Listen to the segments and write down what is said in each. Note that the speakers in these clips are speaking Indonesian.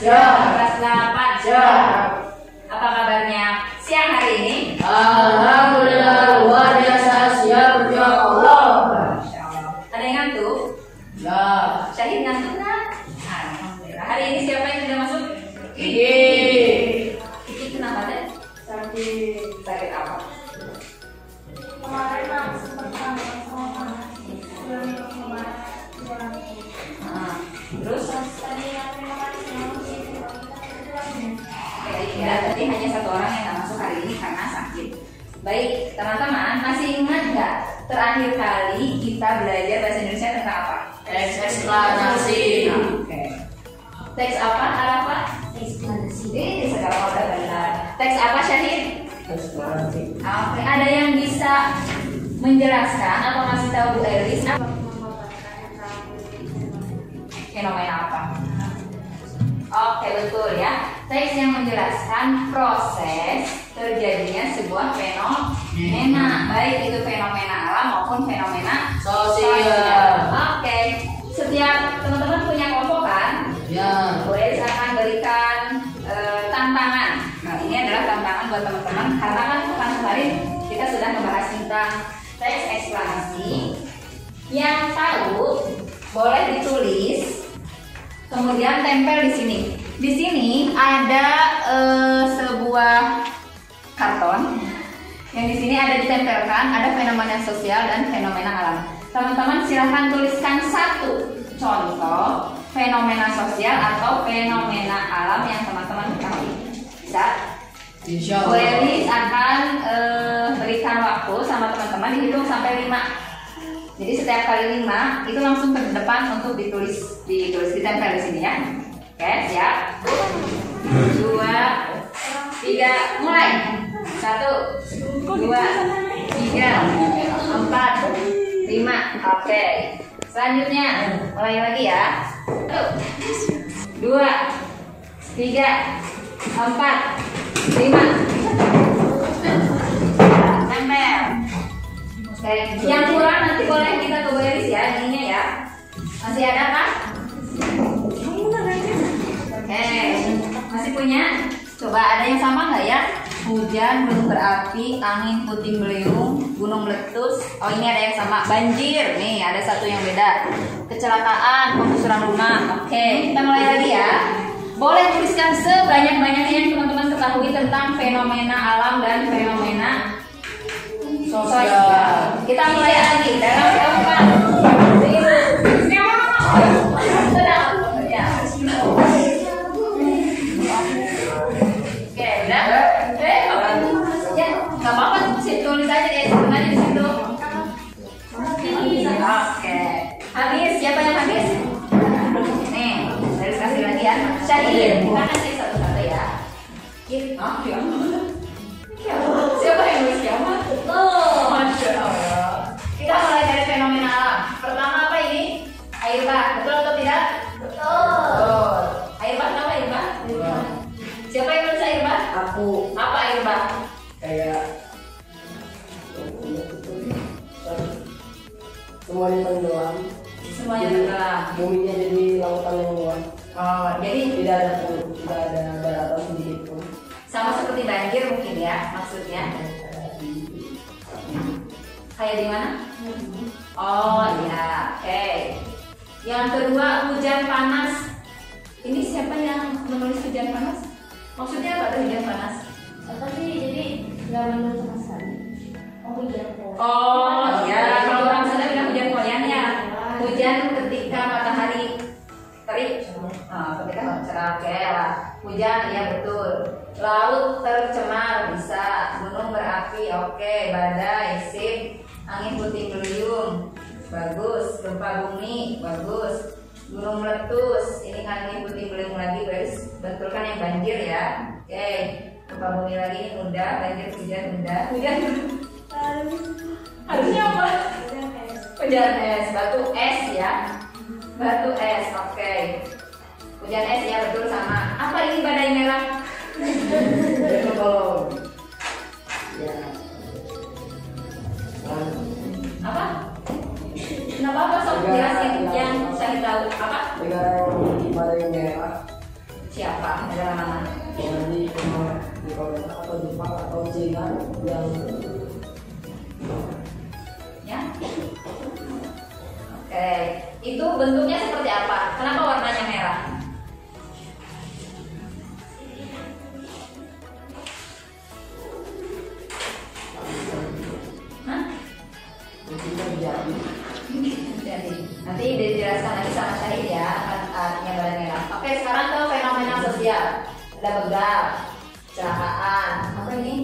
Siap. Kelas 8. Siap. Apa kabarnya siang hari ini? Alhamdulillah luar biasa, siap ya Allah. Masya Allah. Ada yang ngantuk? Ya. Syahid ngantuk nggak? Alhamdulillah. Hari ini siapa yang sudah masuk? Kiki kenapa deh? Sakit apa? Kemarin aku sempat kangen sama mama. Terus? Tadi aku makan siang Ya, tadi hanya satu orang yang nggak masuk hari ini karena sakit. Baik, teman-teman masih ingat nggak terakhir kali kita belajar bahasa Indonesia tentang apa? Eksplanasi. Oke. Teks apa, Arafa? Eksplanasi. Sekarang udah benar. Teks apa, Syahid? Eksplanasi. Oke. Ada yang bisa menjelaskan atau masih tahu Bu Elis apa fenomena apa? Oke, betul ya. Teks yang menjelaskan proses terjadinya sebuah fenomena, baik itu fenomena alam maupun fenomena Sosial. Oke, setiap teman-teman punya kelompok kan? Ya. Bu Elis akan berikan tantangan. Nah, ini adalah tantangan buat teman-teman karena kan pekan kemarin kita sudah membahas tentang teks eksplanasi. Yang tahu boleh ditulis, kemudian tempel di sini. Di sini ada sebuah karton yang di sini ada ditempelkan, ada fenomena sosial dan fenomena alam. Teman-teman silahkan tuliskan satu contoh fenomena sosial atau fenomena alam yang teman-teman ketahui. Bisa? Insya Bu Allah. Elis akan berikan waktu sama teman-teman dihitung sampai 5. Jadi setiap kali 5 itu langsung ke depan untuk ditulis ditempel di sini ya. Oke, siap. 2, 3, mulai. 1, 2, 3, 4, 5. Oke. Selanjutnya mulai lagi ya. 1, 2, 3, 4, 5. Tempel. Oke, yang kurang nanti boleh kita ke Bu Elis ya, ininya ya. Masih ada Pak? Oke, masih punya? Coba ada yang sama nggak ya? Hujan, gunung berapi, angin puting beliung, gunung meletus. Oh, ini ada yang sama. Banjir, nih ada satu yang beda. Kecelakaan, penggusuran rumah. Oke, kita mulai lagi ya. Boleh tuliskan sebanyak-banyaknya yang teman-teman ketahui tentang fenomena alam dan fenomena sosial. Kita mulai lagi dalam keempat. Oke, udah. Ya, nggak apa-apa. Tulis aja deh, sebenarnya di situ. Oke. Habis, siapa yang habis? Nih, dari kasih lagi ya. Syahid, kita kasih satu-satu ya. Siapa yang nulis kiamat? Masya Allah. Kita mulai dari fenomena alam. Pertama apa ini? Air bah. Betul atau tidak? Betul. Air bah, kenapa air bah? Siapa yang nulis air bah? Aku Apa air bah? kayak semuanya tenggelam. Semuanya tenggelam. Buminya jadi lautan yang luas. Oh, jadi Tidak ada daratan sedikit pun. sama seperti banjir mungkin ya maksudnya. Kayak di mana? Oh iya, oke. Yang kedua hujan panas. Ini siapa yang menulis hujan panas? Maksudnya apa tuh hujan panas? Apa sih? Jadi nggak menurut sama sekali. Oh hujan. Oh iya, kalau orang sana bilang hujan koyan ya. Hujan ketika matahari terik. Ketika cerah, oke lah. Hujan, iya betul. Laut tercemar bisa. Gunung berapi, oke. Badai, sip. Angin puting beliung, bagus. Gempa bumi, bagus. Gunung meletus, ini kan angin puting beliung lagi, guys. Betulkan yang banjir ya. Oke. Gempa bumi lagi ini udah, banjir hujan udah. Hujan harusnya apa? Hujan es, batu es ya. Batu es, oke. Hujan es ya betul sama. Apa ini badai merah? Kalau ya Apa? Kenapa apa sok jelasin yang saya tahu apa? negara yang memiliki badai merah Siapa? Ojekan yang Ya. Oke, itu bentuknya seperti apa? Kenapa warnanya merah? Hah? kita jadi Jadi, nanti dijelaskan lagi sama Syahid ya artinya badan merah. Oke, sekarang ke fenomena sosial. Ada begal, kecelakaan, apa ini?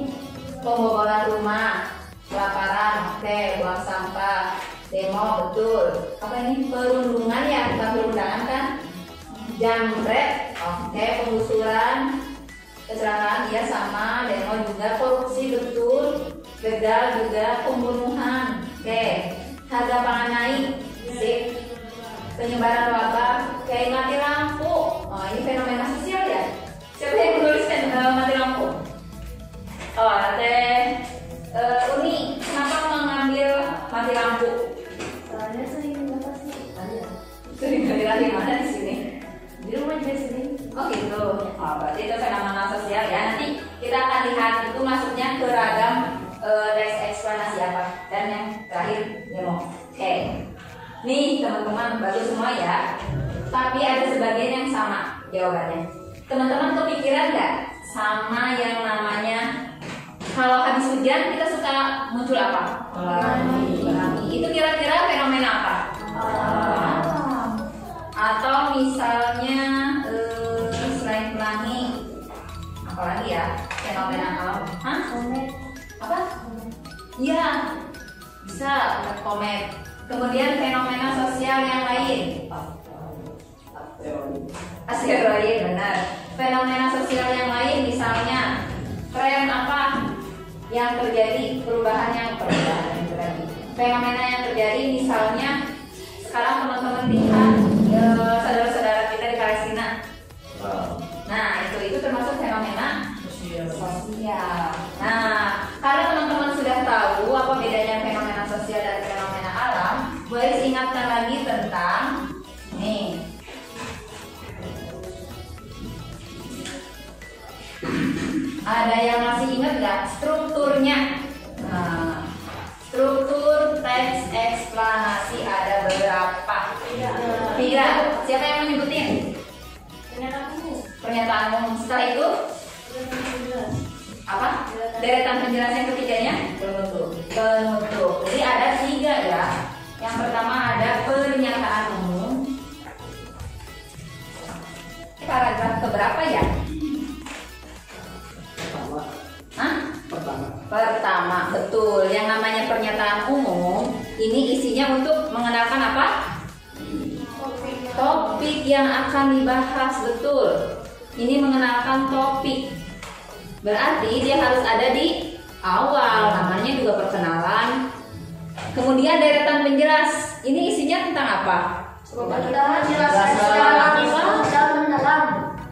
Pembobolan rumah, kelaparan, oke, buang sampah, demo, betul. Apa ini? Perundungan ya, bukan perundangan kan? Jambret, oke, penggusuran, kecelakaan, ya sama, demo juga, korupsi, betul. Begal juga, pembunuhan, oke. Harga pangan naik, sip. Penyebaran wabah, kayak mati lampu. Oh, ini fenomena sosial ya. Siapa yang menuliskan mati lampu? Oh, teh Uni, kenapa mengambil mati lampu? Soalnya sering apa sih? Sering di mana di sini? Di rumah juga sering. Oh gitu. Oh, berarti itu fenomena sosial ya. Nanti kita akan lihat itu masuknya ke ragam teks eksplanasi apa. Dan yang terakhir demo. Oke. Nih teman-teman bagus semua ya. Tapi ada sebagian yang sama jawabannya. Teman-teman kepikiran nggak sama yang namanya kalau habis hujan kita suka muncul apa? Pelangi. Itu kira-kira fenomena apa? Atau misalnya selain pelangi, apalagi ya fenomena alam? Hah? Komet. Apa? Iya, bisa lihat komet. Kemudian fenomena sosial yang lain. Asteroid, benar. Fenomena sosial yang lain misalnya tren apa yang terjadi, perubahan yang terjadi. Fenomena yang terjadi misalnya sekarang teman-teman lihat saudara-saudara kita di Palestina. Nah, itu termasuk fenomena sosial. Nah, karena teman-teman sudah tahu apa bedanya fenomena sosial dan fenomena alam, boleh diingatkan lagi tentang nih. Ada yang masih ingat nggak strukturnya? Nah, struktur teks eksplanasi ada berapa? Tiga. Siapa yang menyebutin? Pernyataan umum. Setelah itu apa? Deretan penjelasan ketiganya penutup. Jadi ada tiga ya. Yang pertama ada pernyataan umum. Paragraf keberapa ya? Pertama, betul. Yang namanya pernyataan umum ini isinya untuk mengenalkan apa? Topik yang akan dibahas, betul. Ini mengenalkan topik. Berarti dia harus ada di awal, namanya juga perkenalan. Kemudian deretan penjelas. Ini isinya tentang apa?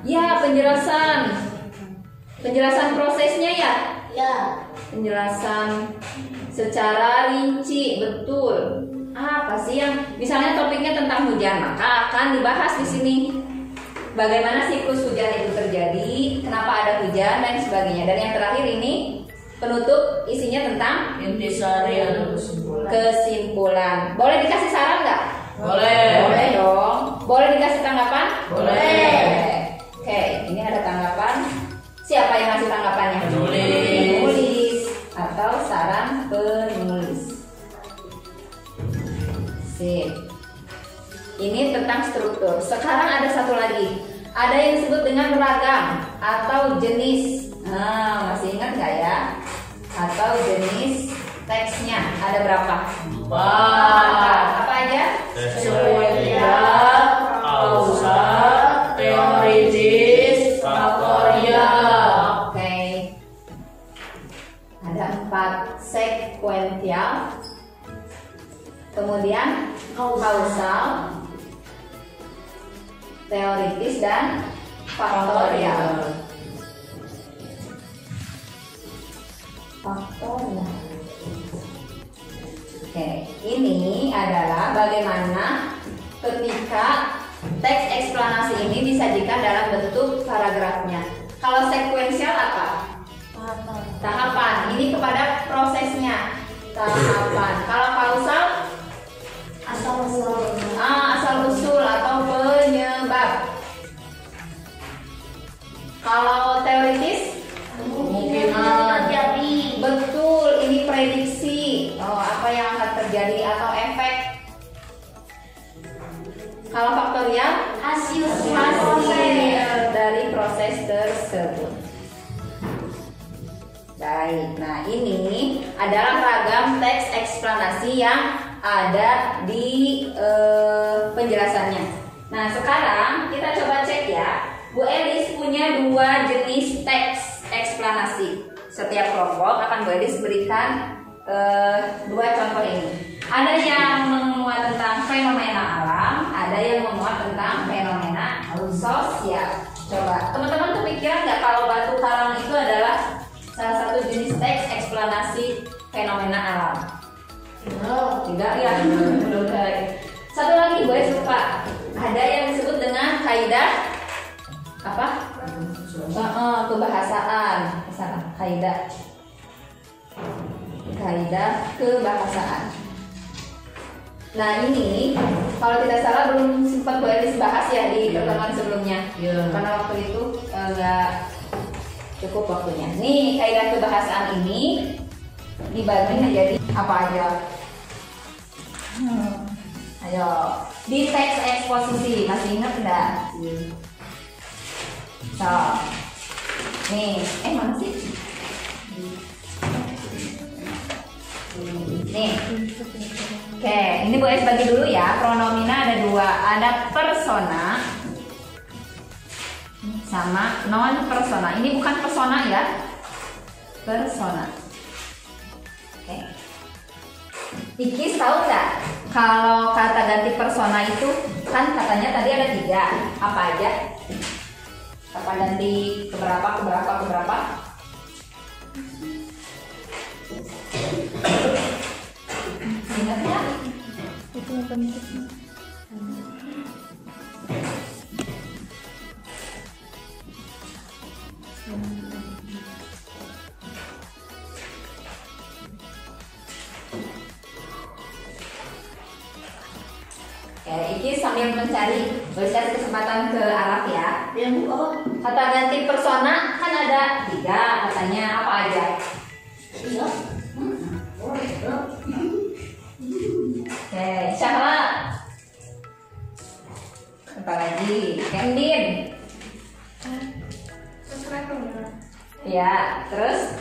Ya, penjelasan prosesnya ya. Penjelasan secara rinci, betul. Apa sih yang misalnya topiknya tentang hujan, maka akan dibahas di sini. Bagaimana siklus hujan itu terjadi, kenapa ada hujan dan sebagainya. Dan yang terakhir ini penutup isinya tentang intisari atau kesimpulan. Boleh dikasih saran nggak? Boleh. Boleh dong. Boleh dikasih tanggapan? Boleh. Oke, ini ada tanggapan. Siapa yang ngasih tanggapannya? Penulis. Atau saran penulis. Sip. Ini tentang struktur. Sekarang ada satu lagi. Ada yang disebut dengan ragam atau jenis. Nah, masih ingat nggak ya? Atau jenis teksnya ada berapa? Apa aja? Sekuensial, kausal, teoritis, faktorial. Oke. Ada 4 sekuensial. Kemudian kausal, teoritis dan faktorial. Oke, ini adalah bagaimana ketika teks eksplanasi ini disajikan dalam bentuk paragrafnya. Kalau sekuensial apa? tahapan. Ini kepada prosesnya. Tahapan. Kalau kausal, asal usul atau penyebab. Kalau teoritis, Kemungkinan. betul, ini prediksi. Oh, apa yang akan terjadi atau efek. Kalau faktorial, hasil dari proses tersebut. Baik, nah ini adalah ragam teks eksplanasi yang ada di penjelasannya. Nah, sekarang kita coba cek ya. Bu Elis punya 2 jenis teks eksplanasi. Setiap kelompok akan Bu Elis berikan 2 contoh ini. Ada yang memuat tentang fenomena alam, ada yang memuat tentang fenomena sosial. Coba teman-teman kepikiran nggak kalau batu karang itu adalah salah satu jenis teks eksplanasi fenomena alam? Tidak ya. Satu lagi gue suka. Ada yang disebut dengan kaidah apa? Kebahasaan. Kaidah kebahasaan. Nah ini kalau tidak salah belum sempat Bu Elis bahas ya di pertemuan sebelumnya. Karena waktu itu nggak cukup waktunya. Nih kaidah kebahasaan ini dibagi menjadi apa aja? Ayo di teks eksposisi masih ingat nggak? So, nih mana sih? Nih. Oke, ini Bu Elis bagi dulu ya. Pronomina ada 2, ada persona sama non persona. Ini bukan persona ya, persona. Oke. Ikis tahu nggak kalau kata ganti persona itu kan katanya tadi ada 3, apa aja? Kata ganti keberapa? Ingat ya? Oke, Iki sambil mencari, boleh cari kesempatan ke Arab ya. Kata ganti persona kan ada 3 katanya, apa aja? Oke, Syahla. Apa lagi? Kendin. Ya, terus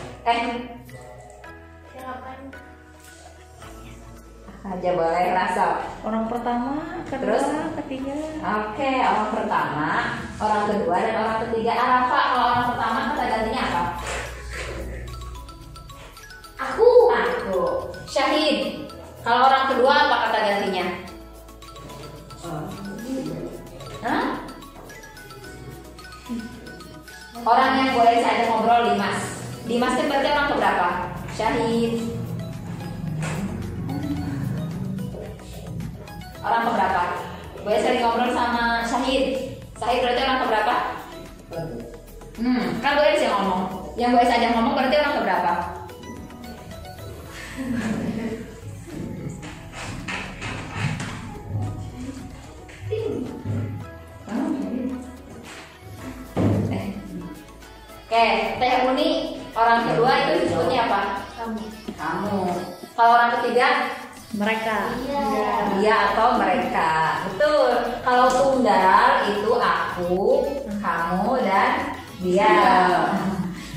aja boleh rasa. Orang pertama, kedua, ketiga. Oke, orang pertama, orang kedua, dan orang ketiga. Arafa, kalau orang pertama kata gantinya apa? Aku. Syahid. Kalau orang kedua apa kata gantinya? Hah? Orang yang boleh saya ngobrol Dimas. Dimas itu berarti orang keberapa? Syahid. Orang keberapa? Boleh sering ngobrol sama Syahid. Syahid berarti orang keberapa? Kan boleh sih ngomong. Yang boleh saja ngomong berarti orang keberapa? Oke, Teh Uni orang kedua itu disebutnya apa? Kamu. Kalau orang ketiga? Mereka. Dia atau mereka. Betul. Kalau tunggal itu aku, kamu, dan dia.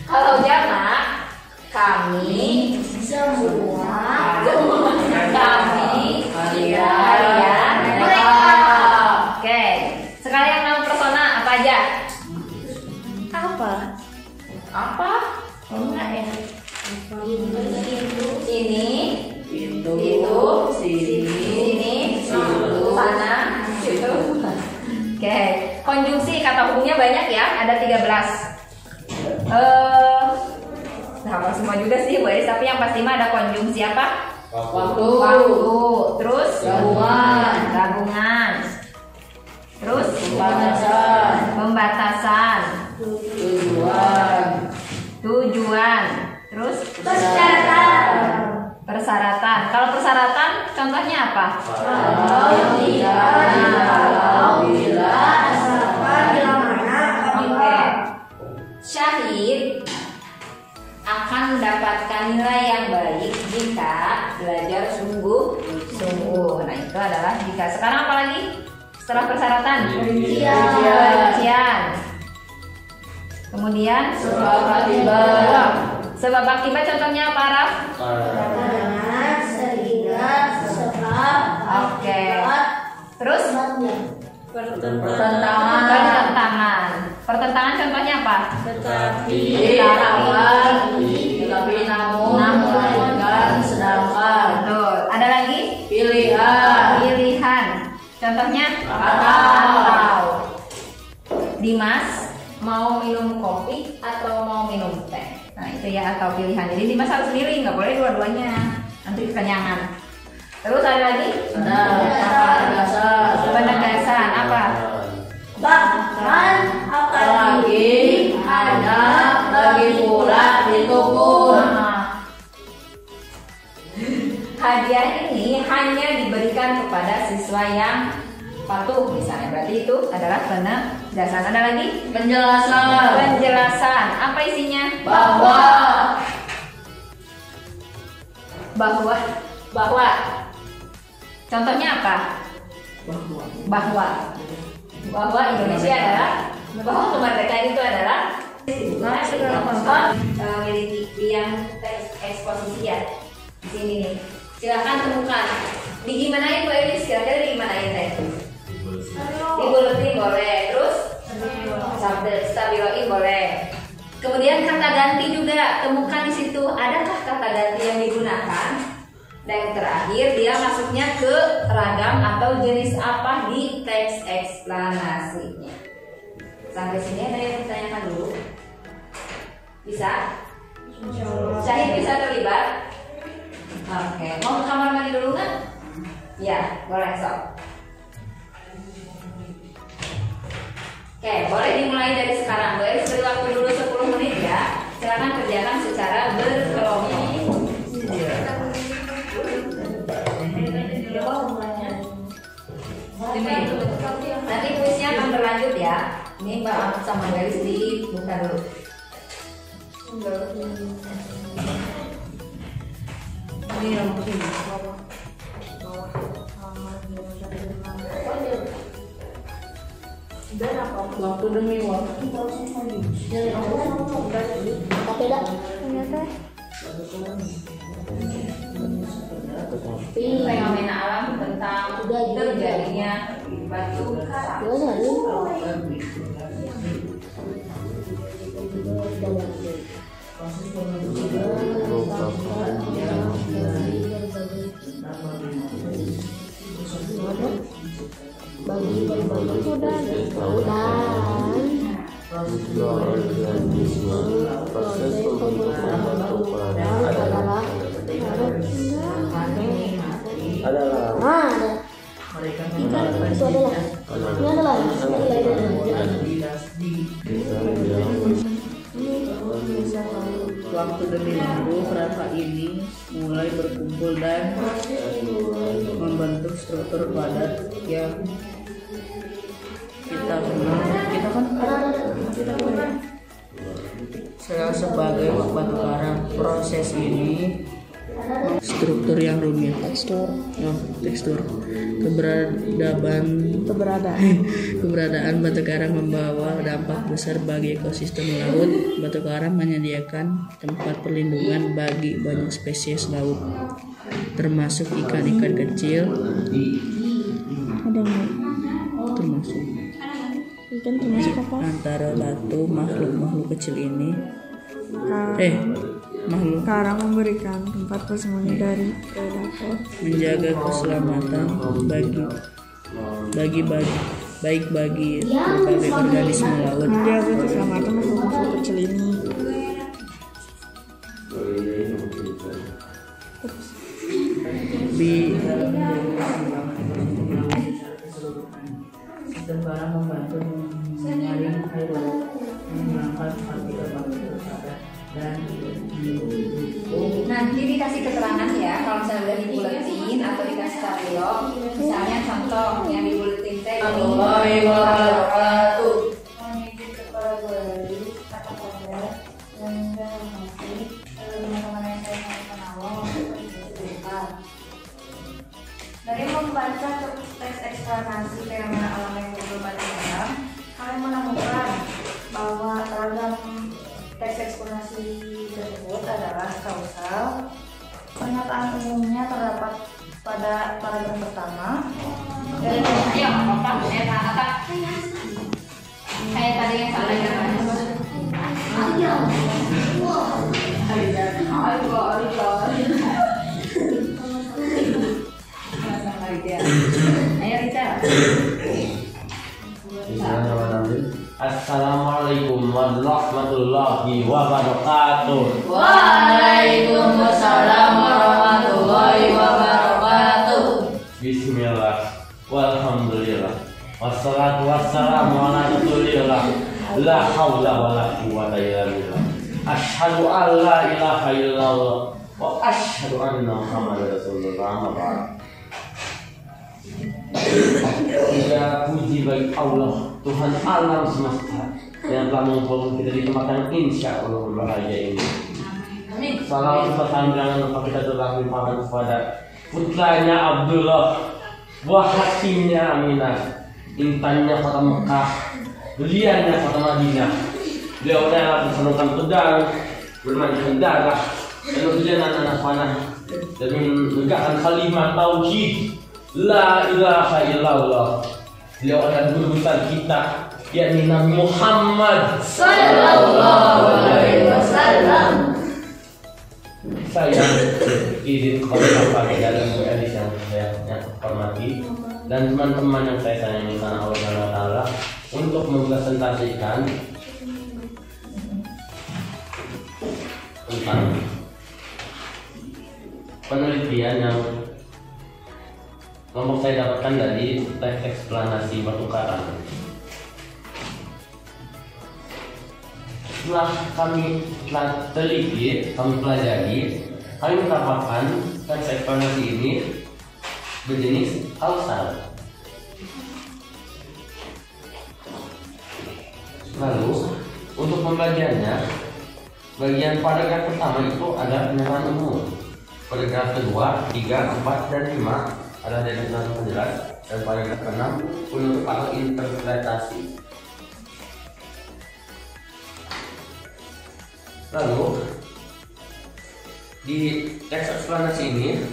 Kalau jamak kami semua. Kami, kalian, mereka. Oke. Sekarang yang nama persona apa aja? Apa? Enggak ya. Ini, itu, sini, sana, situ. Oke, konjungsi kata hubungnya banyak ya, ada 13. Nah, apa semua juga sih, Bu Elis, tapi yang pasti mah ada konjungsi apa? Waktu. Terus gabungan. Terus pembatasan. Tujuan. Terus Persyaratan. persyaratan. Kalau persyaratan contohnya apa? Bila asalkan bila mana Oke. Syahid akan mendapatkan nilai yang baik jika belajar sungguh-sungguh. Nah, itu adalah jika. Sekarang apa lagi? Setelah persyaratan? Rincian. Kemudian sebab akibat contohnya apa, Raf? karena sehingga sebab Oke. Terus pertentangan pertentangan contohnya apa? tetapi namun dan sedangkan Betul. Ada lagi? Pilihan. Contohnya atau. Dimas mau minum kopi atau mau minum teh. Nah, itu ya atau pilihan. Jadi Dimas harus milih, nggak boleh dua-duanya. Nanti kekenyangan. Terus ada lagi? Penegasan apa? bahkan apalagi ada lagi pula ditunggu. Nah, hadiah ini hanya diberikan kepada siswa yang patuh misalnya. Berarti itu adalah penegasan. Ada lagi? Penjelasan. Apa isinya? Bahwa. Contohnya apa? Bahwa Indonesia adalah bahwa kemerdekaan itu adalah memiliki yang teks eksposisi ya. Di sini nih. Silahkan temukan. Digimanain Bu Elis? Kira-kira digimanain teh? Dibuletin boleh. Terus stabiloin boleh. Kemudian kata ganti juga temukan di situ. Adakah kata ganti yang digunakan? Dan yang terakhir dia masuknya ke ragam atau jenis apa di teks eksplanasinya. Sampai sini ada yang ditanyakan dulu? Bisa? Syahid bisa terlibat? Oke, mau ke kamar mandi dulu nggak? Ya, boleh sok. Oke, boleh dimulai dari sekarang. Boleh beri waktu dulu 10 menit ya. Silakan kerjakan secara berkelompok. Nanti kuisnya akan berlanjut ya. Ini Mbak Ahmad sama Garis dibuka dulu. Ini yang begini. Waktu demi waktu. Fenomena alam tentang terjadinya batu karang. Waktu demi waktu kerangka ini mulai berkumpul dan membentuk struktur padat yang kita kenal. Sebagai batu karang, proses ini struktur yang rumit, tekstur. Keberadaan batu karang membawa dampak besar bagi ekosistem laut. Batu karang menyediakan tempat perlindungan bagi banyak spesies laut, termasuk ikan-ikan kecil. Termasuk apa? Antara batu makhluk kecil ini makhluk Karang memberikan tempat bersembunyi dari predator, menjaga keselamatan bagi berbagai organisme laut. menjaga keselamatan makhluk kecil ini. Sistem karang membantu menyaring air laut, menghilangkan partikel-partikel padat dan mendukung. Nanti dikasih keterangan ya, kalau misalnya udah dibuletin atau dikasih katalog, misalnya contoh yang dibuletin teh Warahmatullahi wabarakatuh. Menuju kepada guru atau pada yang masih teman-teman yang saya kenal dari membaca teks eksplanasi fenomena alam yang berubah dalam, kalian menemukan bahwa ragam teks eksplanasi tersebut adalah kausal. Pernyataan umumnya terdapat pada paragraf pertama. Dari ya apa saya kata kayak tadi yang salah ya ayo Rita. Assalamualaikum warahmatullahi wabarakatuh. Waalaikumsalam warahmatullahi wabarakatuh. Bismillah, walhamdulillah, wassalatu wassalamu ala rasulillah, la haula wala quwwata illa billah. Asyhadu an la ilaha illallah wa asyhadu anna Muhammadar Rasulullah. Amma ba'd. Tiga puji bagi Allah, Tuhan alam semesta yang telah mengumpulkan kita di tempat yang insya Allah berbahagia ini. Salam serta jangan lupa kita telah limpahkan kepada putranya Abdullah, buah hatinya Aminah, intannya kota Mekah, beliannya kota Madinah. Beliau adalah bersenangkan pedang, bermandikan darah, dan berjalan anak panah, dan menegakkan kalimat tauhid la ilaha illallah. Beliau adalah guru besar kita, yakni Nabi Muhammad Sallallahu alaihi wasallam. Saya izin kepada Bapak dan Ibu Elis yang saya hormati dan teman-teman yang saya sayangi karena Allah Subhanahu wa taala untuk mempresentasikan tentang penelitian yang kelompok saya dapatkan dari teks eksplanasi batu karang. Setelah kami teliti, kami pelajari, kami mendapatkan teks eksplanasi ini berjenis kausal. Lalu untuk pembagiannya, bagian paragraf pertama itu ada pernyataan umum. Paragraf kedua, 3, 4, dan 5 adalah definisi penjelas, dan paragraf ke-6 penutup atau interpretasi. Lalu di teks eksplanasi ini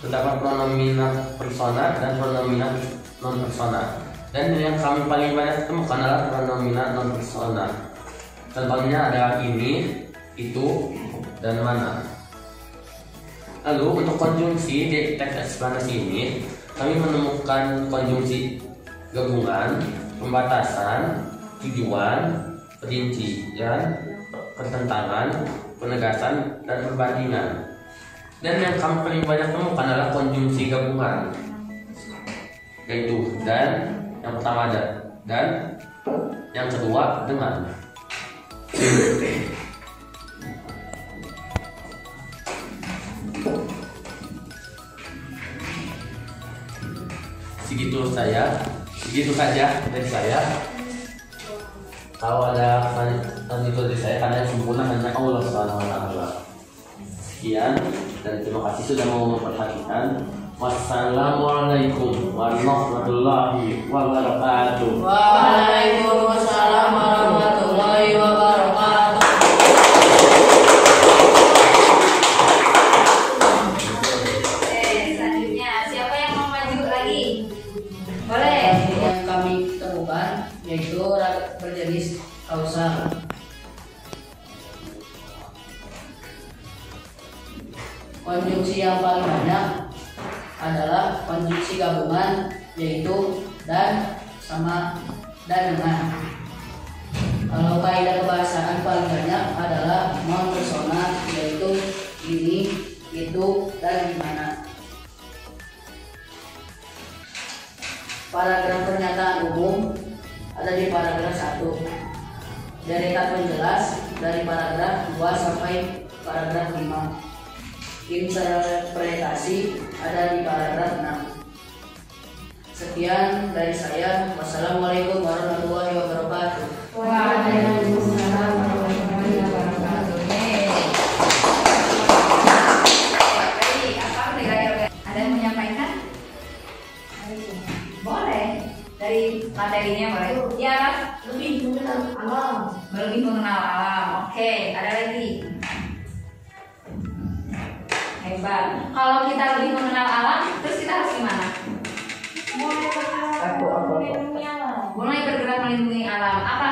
terdapat pronomina persona dan pronomina non persona, dan yang kami paling banyak temukan adalah pronomina non persona. Contohnya adalah ini, itu, dan mana. Lalu untuk konjungsi di teks eksplanasi ini kami menemukan konjungsi gabungan, pembatasan, tujuan, perincian, pertentangan, penegasan, dan perbandingan. Dan yang kami paling banyak temukan adalah konjungsi gabungan, yaitu dan, yang pertama ada dan, yang kedua dengan. Segitu saja dari saya. Kalau ada pertanyaan itu dari saya, karena yang sempurna hanya Allah Subhanahu wa taala. Sekian dan terima kasih sudah mau memperhatikan. Wassalamualaikum warahmatullahi wabarakatuh. Waalaikumsalam warahmatullahi wabarakatuh. Selanjutnya siapa yang mau maju lagi? Boleh. Yang kami temukan yaitu berjenis kausal. Konjungsi yang paling banyak adalah konjungsi gabungan, yaitu dan, sama, dan dengan. Kalau kaidah kebahasaan paling banyak adalah non persona, yaitu ini, itu, dan gimana. Paragraf pernyataan umum ada di paragraf 1. Deretan penjelas dari paragraf 2 sampai paragraf 5. Interpretasi ada di paragraf 6. Sekian dari saya. Wassalamualaikum warahmatullahi wabarakatuh. Waalaikumsalam warahmatullahi wabarakatuh. Baik, apa ada yang menyampaikan? Boleh. Dari materinya boleh. Ya, lebih mengenal alam. Lebih mengenal alam. Oke, ada lagi. Hebat. Kalau kita lebih mengenal alam, terus kita harus gimana? Mulai bergerak melindungi alam. Apa?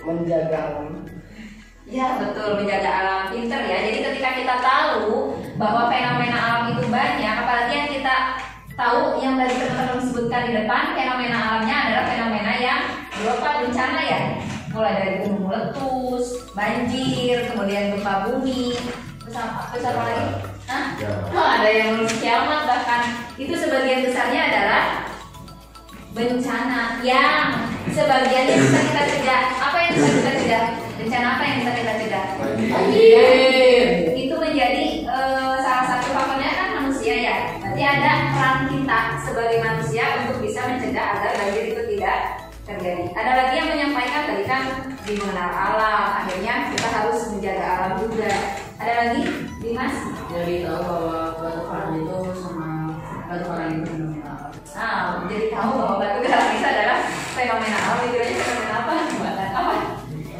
Menjaga alam. Ya betul, menjaga alam. Pinter ya. Jadi ketika kita tahu bahwa fenomena alam itu banyak, apalagi yang kita tahu yang tadi teman-teman sebutkan di depan, fenomena alamnya adalah fenomena yang berupa bencana ya. Mulai dari gunung meletus, banjir, kemudian gempa bumi, terus apa lagi? Ada yang kiamat bahkan. Itu sebagian besarnya adalah bencana yang sebagiannya bisa kita cegah. Apa yang bisa kita cegah? Bencana apa yang bisa kita cegah? Banjir. Itu menjadi salah satu faktornya kan manusia ya. Berarti ada peran kita sebagai manusia untuk bisa mencegah agar banjir itu tidak terjadi. Ada lagi yang menyampaikan tadi kan di mengenal alam, akhirnya kita harus menjaga alam juga. Ada lagi, Dimas? Jadi tahu bahwa batu karang itu sama batu karang itu fenomena alam. Nah, jadi tahu bahwa batu karang itu adalah fenomena alam. Itu aja fenomena apa? Apa?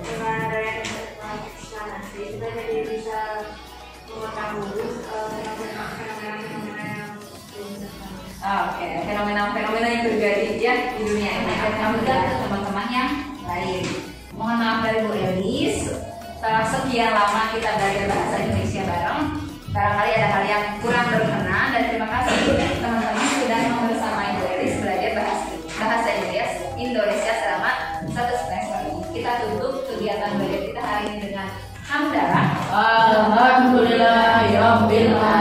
Dengan adanya eksplanasi, kita jadi bisa mengetahui fenomena-fenomena yang Oke, fenomena-fenomena yang terjadi ya di dunia ini dan juga ke teman-teman yang lain. Mohon maaf dari Bu Elis, setelah sekian lama kita belajar bahasa Indonesia bareng, barangkali ada hal yang kurang berkenan dan terima kasih teman-teman sudah membersamai Bu Elis belajar bahasa Indonesia selama 1 semester ini. Kita tutup kegiatan belajar kita hari ini dengan hamdalah. Alhamdulillah ya rabbil alamin.